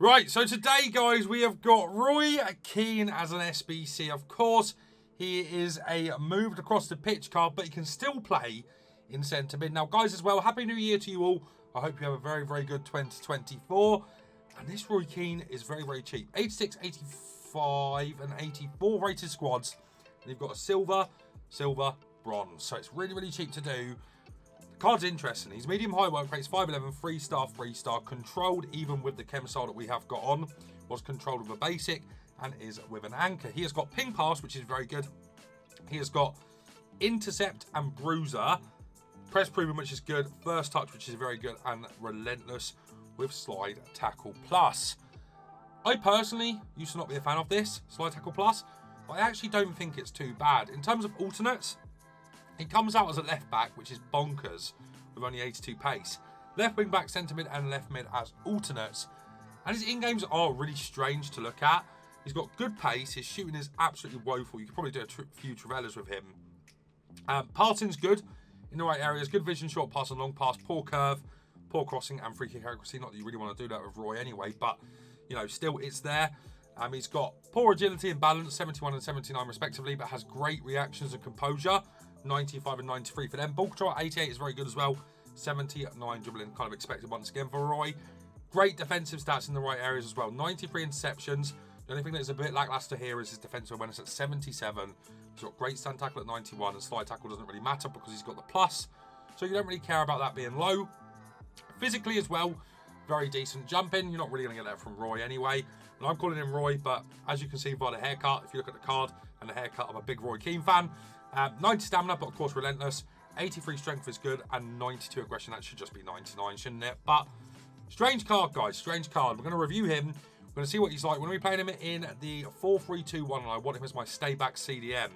Right, so today, guys, we have got Roy Keane as an SBC. Of course, he is a moved across the pitch card, but he can still play in centre mid. Now, guys, as well, Happy New Year to you all. I hope you have a very, very good 2024. And this Roy Keane is very, very cheap. 86, 85, and 84 rated squads. And you've got a silver, bronze. So it's really, really cheap to do. The card's interesting. He's medium-high work rates, 5'11", 3-star, 3-star. Controlled, even with the chem style that we have got on. Was controlled with a basic and is with an anchor. He has got ping pass, which is very good. He has got intercept and bruiser. Press proven, which is good. First touch, which is very good. And relentless with slide tackle plus. I personally used to not be a fan of this slide tackle plus, but I actually don't think it's too bad. In terms of alternates, he comes out as a left back, which is bonkers with only 82 pace. Left wing back, centre mid and left mid as alternates. And his in-games are really strange to look at. He's got good pace. His shooting is absolutely woeful. You could probably do a few Travellas with him. Passing's good in the right areas. Good vision, short pass and long pass. Poor curve, poor crossing and free kick accuracy. Not that you really want to do that with Roy anyway, but, you know, still it's there. He's got poor agility and balance, 71 and 79 respectively, but has great reactions and composure. 95 and 93 for them. Ball control at 88 is very good as well. 79 dribbling, kind of expected once again for Roy. Great defensive stats in the right areas as well. 93 interceptions. The only thing that's a bit lackluster here is his defensive awareness at 77. He's got great stand tackle at 91, and slide tackle doesn't really matter because he's got the plus. So you don't really care about that being low. Physically as well, very decent jumping. You're not really going to get that from Roy anyway. And I'm calling him Roy, but as you can see by the haircut, if you look at the card and the haircut, I'm a big Roy Keane fan. 90 stamina, but of course relentless. 83 strength is good, and 92 aggression. That should just be 99, shouldn't it? But strange card, guys. Strange card. We're going to review him. We're going to see what he's like. We're going to be playing him in the 4-3-2-1, and I want him as my stay back CDM.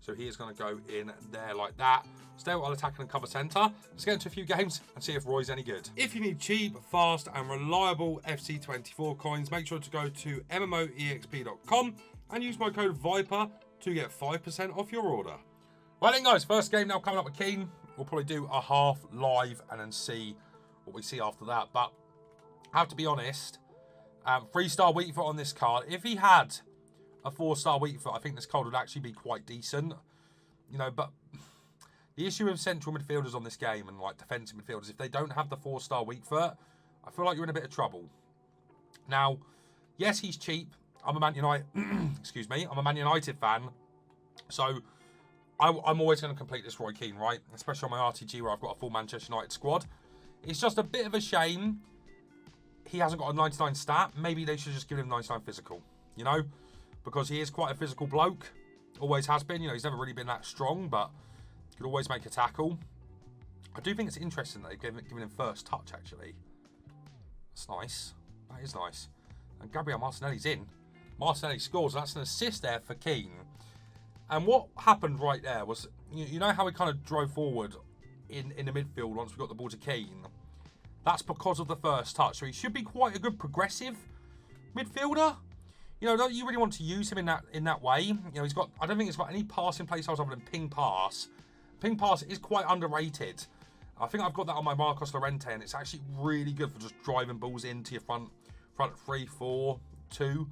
So he is going to go in there like that. Stay while attacking and cover centre. Let's get into a few games and see if Roy's any good. If you need cheap, fast, and reliable FC24 coins, make sure to go to MMOEXP.com and use my code VIPER to get 5% off your order. Right then, guys, first game now coming up with Keane. We'll probably do a half live and then see what we see after that. But I have to be honest, 3-star weak foot on this card. If he had a 4-star weak foot, I think this card would actually be quite decent. You know, but the issue with central midfielders on this game and like defensive midfielders, if they don't have the 4-star weak foot, I feel like you're in a bit of trouble. Now, yes, he's cheap. I'm a Man United, excuse me, I'm a Man United fan. So I'm always going to complete this Roy Keane, right? Especially on my RTG where I've got a full Manchester United squad. It's just a bit of a shame he hasn't got a 99 stat. Maybe they should just give him 99 physical, you know? Because he is quite a physical bloke. Always has been. You know, he's never really been that strong, but could always make a tackle. I do think it's interesting that they've given him first touch, actually. That's nice. That is nice. And Gabriel Martinelli's in. Martinelli scores. That's an assist there for Keane. And what happened right there was, you know how we kind of drove forward in the midfield once we got the ball to Keane? That's because of the first touch. So he should be quite a good progressive midfielder. You know, don't you really want to use him in that way? You know, he's got, I don't think he's got any passing play styles other than ping pass. Ping pass is quite underrated. I think I've got that on my Marcos Llorente, and it's actually really good for just driving balls into your front 3, 4, 2.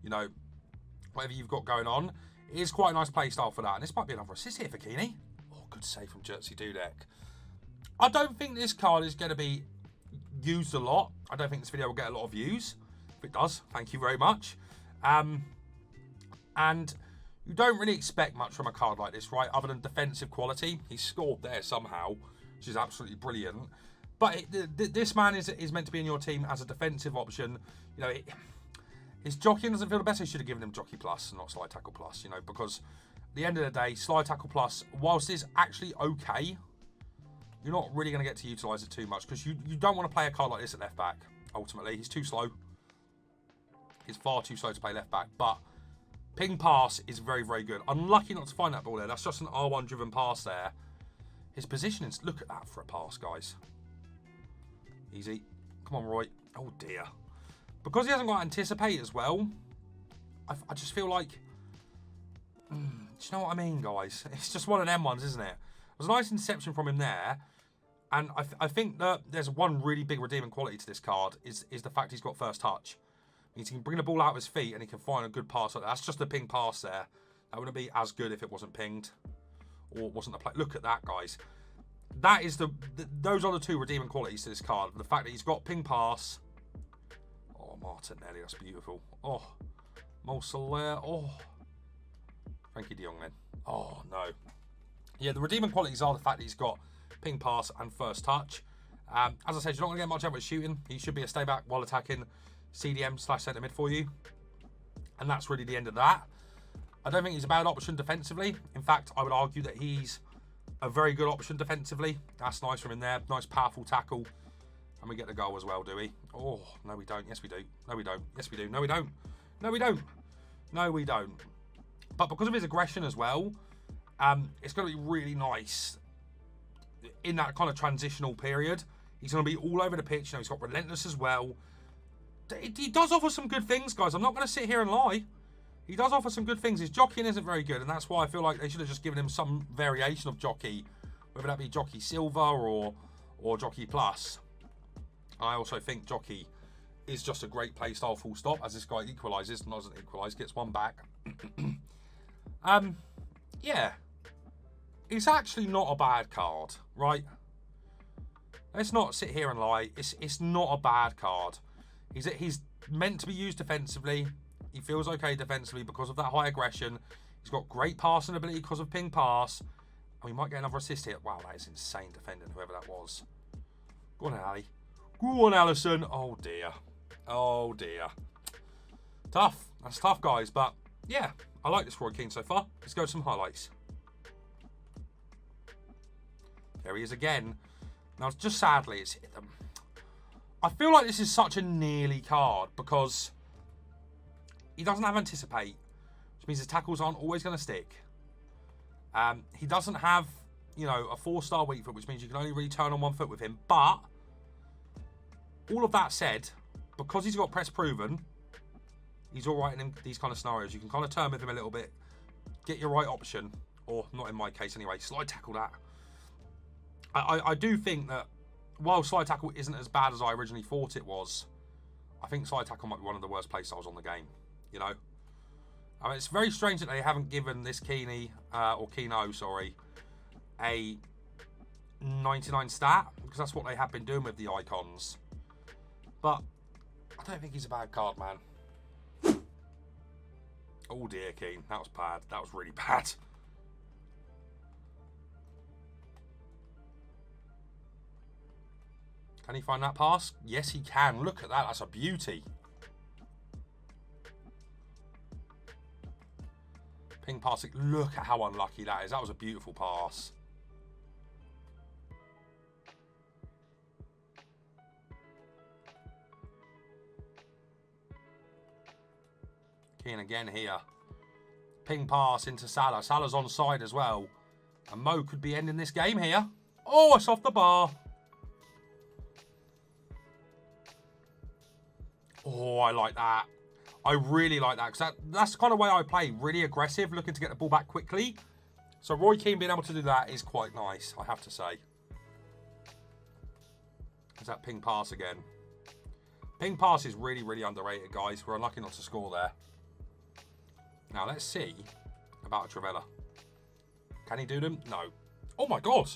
You know, whatever you've got going on. It is quite a nice play style for that. And this might be another assist here for Keane. Oh, good save from Jerzy Dudek. I don't think this card is going to be used a lot. I don't think this video will get a lot of views. If it does, thank you very much. And you don't really expect much from a card like this, right? Other than defensive quality. He scored there somehow, which is absolutely brilliant. But this man is meant to be in your team as a defensive option. You know, his jockeying doesn't feel the best. He should have given him jockey plus, not slide tackle plus, you know, because at the end of the day, slide tackle plus, whilst it's actually okay, you're not really going to get to utilise it too much because you don't want to play a card like this at left back, ultimately. He's too slow. He's far too slow to play left back, but ping pass is very, very good. Unlucky not to find that ball there. That's just an R1 driven pass there. His positioning, look at that for a pass, guys. Easy. Come on, Roy. Oh, dear. Because he hasn't got anticipate as well, I just feel like, do you know what I mean, guys? It's just one of them ones, isn't it? It was a nice interception from him there. And I think that there's one really big redeeming quality to this card is the fact he's got first touch. Means he can bring the ball out of his feet and he can find a good pass. That's just a ping pass there. That wouldn't be as good if it wasn't pinged. Or wasn't the play. Look at that, guys. That is those are the two redeeming qualities to this card. The fact that he's got ping pass. Oh, Martinelli, that's beautiful. Oh, Mo Salah. Oh, Frankie de Jong then. Oh, no. Yeah, the redeeming qualities are the fact that he's got ping pass and first touch. As I said, you're not going to get much out of it shooting. He should be a stay back while attacking CDM/centre mid for you. And that's really the end of that. I don't think he's a bad option defensively. In fact, I would argue that he's a very good option defensively. That's nice from in there. Nice, powerful tackle. And we get the goal as well, do we? Oh, no, we don't. Yes, we do. No, we don't. Yes, we do. No, we don't. No, we don't. No, we don't. But because of his aggression as well, it's going to be really nice in that kind of transitional period. He's going to be all over the pitch. You know, he's got relentless as well. He does offer some good things, guys. I'm not going to sit here and lie. He does offer some good things. His jockeying isn't very good, and that's why I feel like they should have just given him some variation of jockey, whether that be jockey silver or jockey plus. I also think jockey is just a great playstyle full stop, as this guy equalises, doesn't equalise, gets one back. Yeah. It's actually not a bad card, right? Let's not sit here and lie. It's not a bad card. He's meant to be used defensively. He feels okay defensively because of that high aggression. He's got great passing ability because of ping pass. And we might get another assist here. Wow, that is insane defending, whoever that was. Go on, Ali. Go on, Allison. Oh, dear. Oh, dear. Tough. That's tough, guys. But, yeah, I like this Roy Keane so far. Let's go to some highlights. There he is again. Now, just sadly, I feel like this is such a nearly card because he doesn't have anticipate, which means his tackles aren't always going to stick. He doesn't have, you know, a 4-star weak foot, which means you can only really turn on one foot with him. But all of that said, because he's got press proven, he's all right in these kind of scenarios. You can kind of turn with him a little bit, get your right option, or not in my case anyway, slide tackle that. I do think that while slide tackle isn't as bad as I originally thought it was, I think slide tackle might be one of the worst playstyles on the game, you know? I mean, it's very strange that they haven't given this Keane, or Keno, sorry, a 99 stat, because that's what they have been doing with the icons. But I don't think he's a bad card, man. Oh dear, Keane. That was bad. That was really bad. Can he find that pass? Yes, he can. Look at that. That's a beauty. Ping passing. Look at how unlucky that is. That was a beautiful pass. Keane again here. Ping pass into Salah. Salah's onside as well. And Mo could be ending this game here. Oh, it's off the bar. Oh, I like that. I really like that because that's the kind of way I play. Really aggressive, looking to get the ball back quickly. So Roy Keane being able to do that is quite nice, I have to say. There's that ping pass again. Ping pass is really, really underrated, guys. We're unlucky not to score there. Now, let's see about Travella. Can he do them? No. Oh, my God.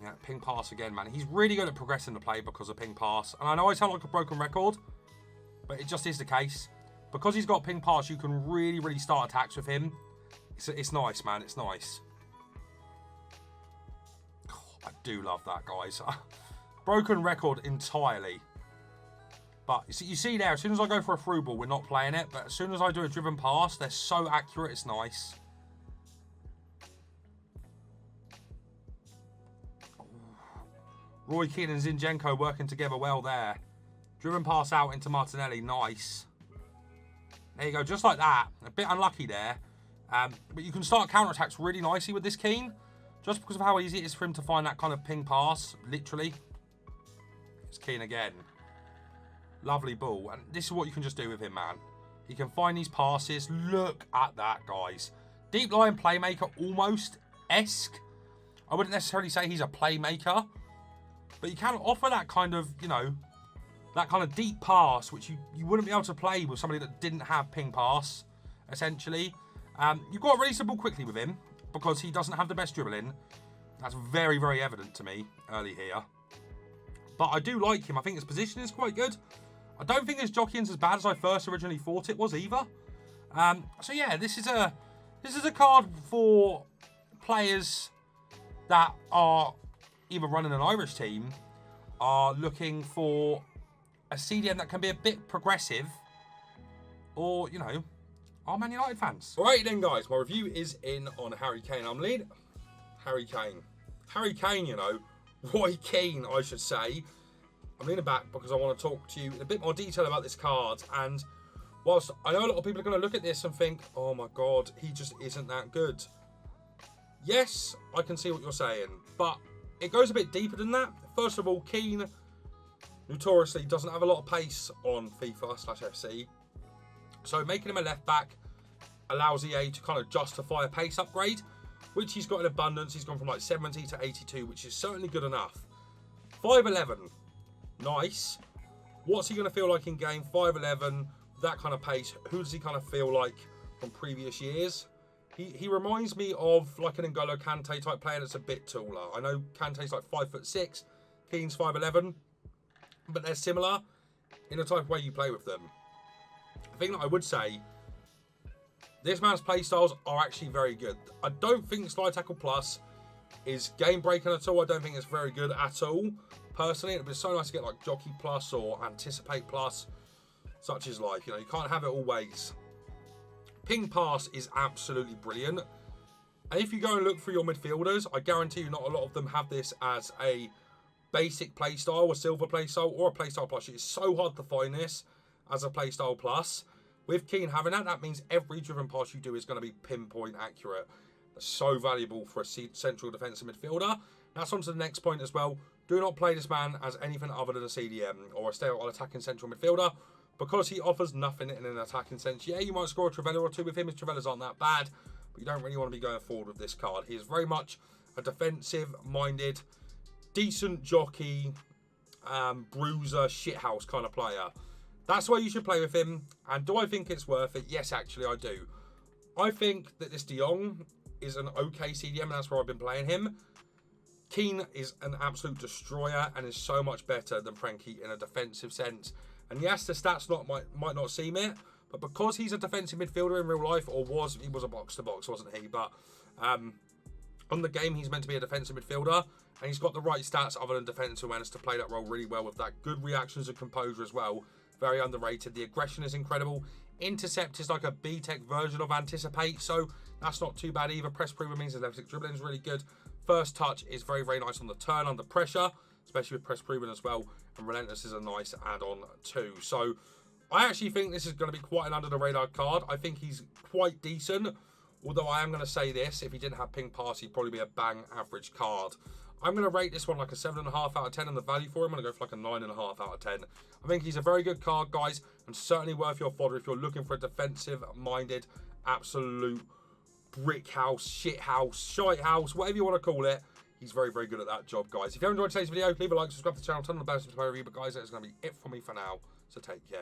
Yeah, ping pass again, man. He's really good at progressing the play because of ping pass. And I know I sound like a broken record, but it just is the case. Because he's got ping pass, you can really, really start attacks with him. It's nice, man. It's nice. Oh, I do love that, guys. Broken record entirely. But you see there, as soon as I go for a through ball, we're not playing it. But as soon as I do a driven pass, they're so accurate, it's nice. Roy Keane and Zinchenko working together well there. Driven pass out into Martinelli. Nice. There you go. Just like that. A bit unlucky there. But you can start counter-attacks really nicely with this Keane. Just because of how easy it is for him to find that kind of ping pass. Literally. It's Keane again. Lovely ball. And this is what you can just do with him, man. He can find these passes. Look at that, guys. Deep line playmaker almost-esque. I wouldn't necessarily say he's a playmaker. But you can offer that kind of, you know, that kind of deep pass, which you wouldn't be able to play with somebody that didn't have ping pass, essentially. You've got really simple quickly with him because he doesn't have the best dribbling. That's very, very evident to me early here. But I do like him. I think his position is quite good. I don't think his jockeying's as bad as I first originally thought it was either. So yeah, this is a card for players that are either running an Irish team, are looking for a CDM that can be a bit progressive, or, you know, are Man United fans. Alright then, guys, my review is in on Harry Kane. I'm leading Harry Kane, you know, Roy Keane, I should say. I'm leaning back because I want to talk to you in a bit more detail about this card. And whilst I know a lot of people are going to look at this and think, oh my God, he just isn't that good. Yes, I can see what you're saying, but it goes a bit deeper than that. First of all, Keane notoriously doesn't have a lot of pace on FIFA/FC. So making him a left back allows EA to kind of justify a pace upgrade, which he's got in abundance. He's gone from like 70 to 82, which is certainly good enough. 5'11", nice. What's he going to feel like in game? 5'11", that kind of pace. Who does he kind of feel like from previous years? He reminds me of like an N'Golo Kante type player that's a bit taller. I know Kante's like 5'6", Keane's 5'11", but they're similar in the type of way you play with them. The thing that I would say, this man's play styles are actually very good. I don't think Slide Tackle Plus is game breaking at all. I don't think it's very good at all. Personally, it'd be so nice to get like Jockey Plus or Anticipate Plus. Such is life, you know, you can't have it always. Ping pass is absolutely brilliant. And if you go and look through your midfielders, I guarantee you not a lot of them have this as a basic playstyle, a silver playstyle, or a playstyle plus. It's so hard to find this as a playstyle plus. With Keane having that, that means every driven pass you do is going to be pinpoint accurate. That's so valuable for a central defensive midfielder. That's on to the next point as well. Do not play this man as anything other than a CDM or a stereotype attacking central midfielder, because he offers nothing in an attacking sense. Yeah, you might score a Trivella or two with him, as Trivellas aren't that bad, but you don't really want to be going forward with this card. He is very much a defensive-minded, decent jockey, bruiser, shithouse kind of player. That's why you should play with him. And do I think it's worth it? Yes, actually, I do. I think that this De Jong is an okay CDM, and that's where I've been playing him. Keane is an absolute destroyer and is so much better than Frankie in a defensive sense. And yes, the stats might not seem it, but because he's a defensive midfielder in real life, or he was a box-to-box, wasn't he? But on the game, he's meant to be a defensive midfielder, and he's got the right stats other than defensive awareness to play that role really well with that. Good reactions and composure as well. Very underrated. The aggression is incredible. Intercept is like a B-Tech version of Anticipate, so that's not too bad either. Press proven means his level 6 dribbling is really good. First touch is very, very nice on the turn under pressure, especially with press proven as well. And Relentless is a nice add-on too. So I actually think this is going to be quite an under-the-radar card. I think he's quite decent, although I am going to say this, if he didn't have ping pass, he'd probably be a bang average card. I'm going to rate this one like a 7.5 out of 10 on the value for him. I'm going to go for like a 9.5 out of 10. I think he's a very good card, guys, and certainly worth your fodder if you're looking for a defensive-minded, absolute brick house, shit house, shite house, whatever you want to call it. He's very, very good at that job, guys. If you enjoyed today's video, leave a like, subscribe to the channel, turn on the bell, subscribe to my review. But guys, that's going to be it for me for now. So take care.